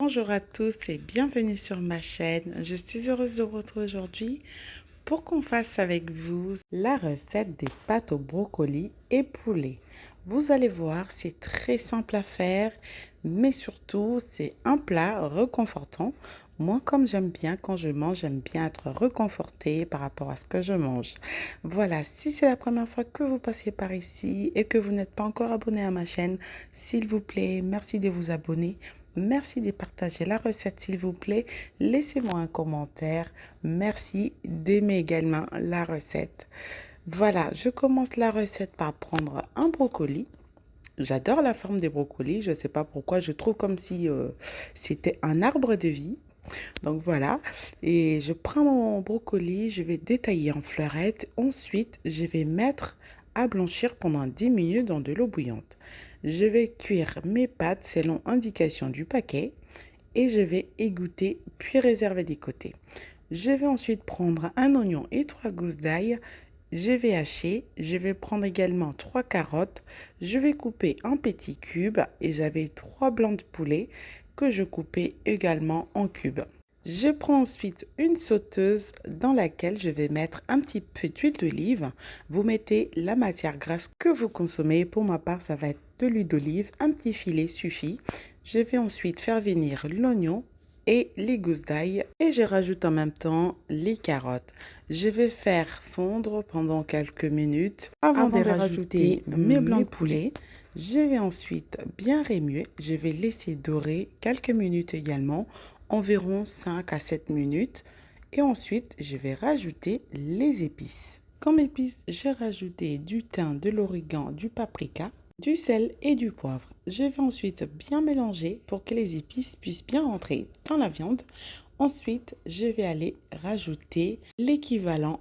Bonjour à tous et bienvenue sur ma chaîne. Je suis heureuse de vous retrouver aujourd'hui pour qu'on fasse avec vous la recette des pâtes au brocoli et poulet. Vous allez voir, c'est très simple à faire, mais surtout, c'est un plat réconfortant. Moi, comme j'aime bien quand je mange, j'aime bien être réconfortée par rapport à ce que je mange. Voilà, si c'est la première fois que vous passez par ici et que vous n'êtes pas encore abonné à ma chaîne, s'il vous plaît, merci de vous abonner. Merci de partager la recette, s'il vous plaît. Laissez-moi un commentaire. Merci d'aimer également la recette. Voilà, je commence la recette par prendre un brocoli. J'adore la forme des brocolis. Je ne sais pas pourquoi. Je trouve comme si c'était un arbre de vie. Donc voilà. Et je prends mon brocoli. Je vais détailler en fleurettes. Ensuite, je vais mettre à blanchir pendant 10 minutes dans de l'eau bouillante. Je vais cuire mes pâtes selon indication du paquet et je vais égoutter puis réserver des côtés. Je vais ensuite prendre un oignon et 3 gousses d'ail. Je vais hacher. Je vais prendre également 3 carottes. Je vais couper en petits cubes et j'avais 3 blancs de poulet que je coupais également en cubes. Je prends ensuite une sauteuse dans laquelle je vais mettre un petit peu d'huile d'olive. Vous mettez la matière grasse que vous consommez. Pour ma part, ça va être de l'huile d'olive. Un petit filet suffit. Je vais ensuite faire venir l'oignon et les gousses d'ail et je rajoute en même temps les carottes. Je vais faire fondre pendant quelques minutes avant de rajouter mes blancs de poulet. Je vais ensuite bien remuer. Je vais laisser dorer quelques minutes également, environ 5 à 7 minutes. Et ensuite, je vais rajouter les épices. Comme épices, j'ai rajouté du thym, de l'origan, du paprika, du sel et du poivre. Je vais ensuite bien mélanger pour que les épices puissent bien rentrer dans la viande. Ensuite, je vais aller rajouter l'équivalent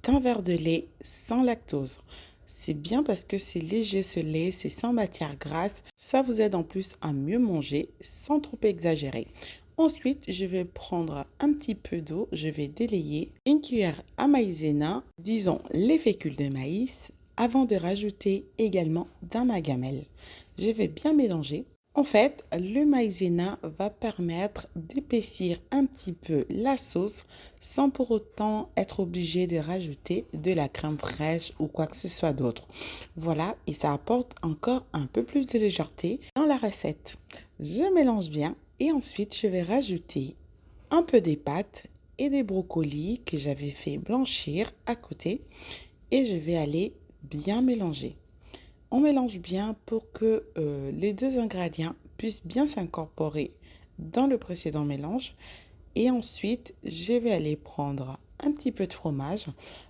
d'un verre de lait sans lactose. C'est bien parce que c'est léger ce lait, c'est sans matière grasse. Ça vous aide en plus à mieux manger sans trop exagérer. Ensuite, je vais prendre un petit peu d'eau, je vais délayer une cuillère à maïzena, disons les fécules de maïs, avant de rajouter également d'un magamel. Je vais bien mélanger. En fait, le maïzena va permettre d'épaissir un petit peu la sauce sans pour autant être obligé de rajouter de la crème fraîche ou quoi que ce soit d'autre. Voilà, et ça apporte encore un peu plus de légèreté dans la recette. Je mélange bien et ensuite je vais rajouter un peu des pâtes et des brocolis que j'avais fait blanchir à côté et je vais aller bien mélanger. On mélange bien pour que les deux ingrédients puissent bien s'incorporer dans le précédent mélange. Et ensuite, je vais aller prendre un petit peu de fromage.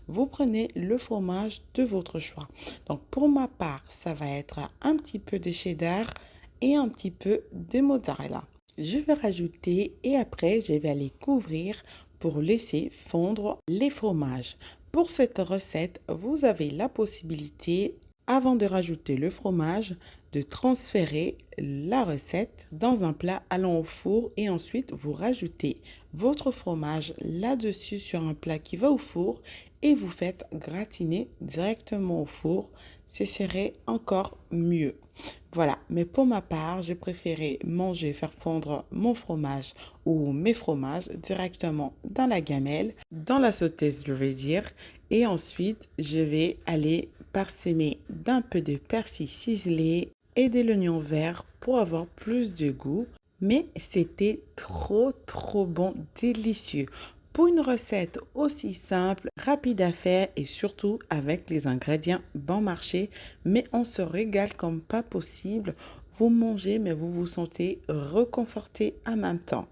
Vous prenez le fromage de votre choix. Donc pour ma part, ça va être un petit peu de cheddar et un petit peu de mozzarella. Je vais rajouter et après, je vais aller couvrir pour laisser fondre les fromages. Pour cette recette, vous avez la possibilité, avant de rajouter le fromage, de transférer la recette dans un plat allant au four et ensuite vous rajoutez votre fromage là-dessus sur un plat qui va au four et vous faites gratiner directement au four. Ce serait encore mieux. Voilà, mais pour ma part, j'ai préféré faire fondre mon fromage ou mes fromages directement dans la gamelle, dans la sauteuse, je vais dire. Et ensuite, je vais aller parsemer d'un peu de persil ciselé et de l'oignon vert pour avoir plus de goût. Mais c'était trop bon, délicieux. Pour une recette aussi simple, rapide à faire et surtout avec les ingrédients bon marché, mais on se régale comme pas possible. Vous mangez, mais vous vous sentez reconforté en même temps.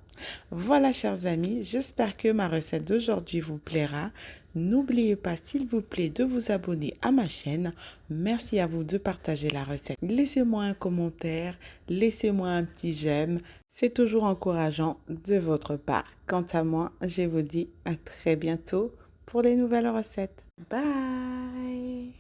Voilà, chers amis, j'espère que ma recette d'aujourd'hui vous plaira. N'oubliez pas, s'il vous plaît, de vous abonner à ma chaîne. Merci à vous de partager la recette. Laissez-moi un commentaire, laissez-moi un petit j'aime. C'est toujours encourageant de votre part. Quant à moi, je vous dis à très bientôt pour les nouvelles recettes. Bye!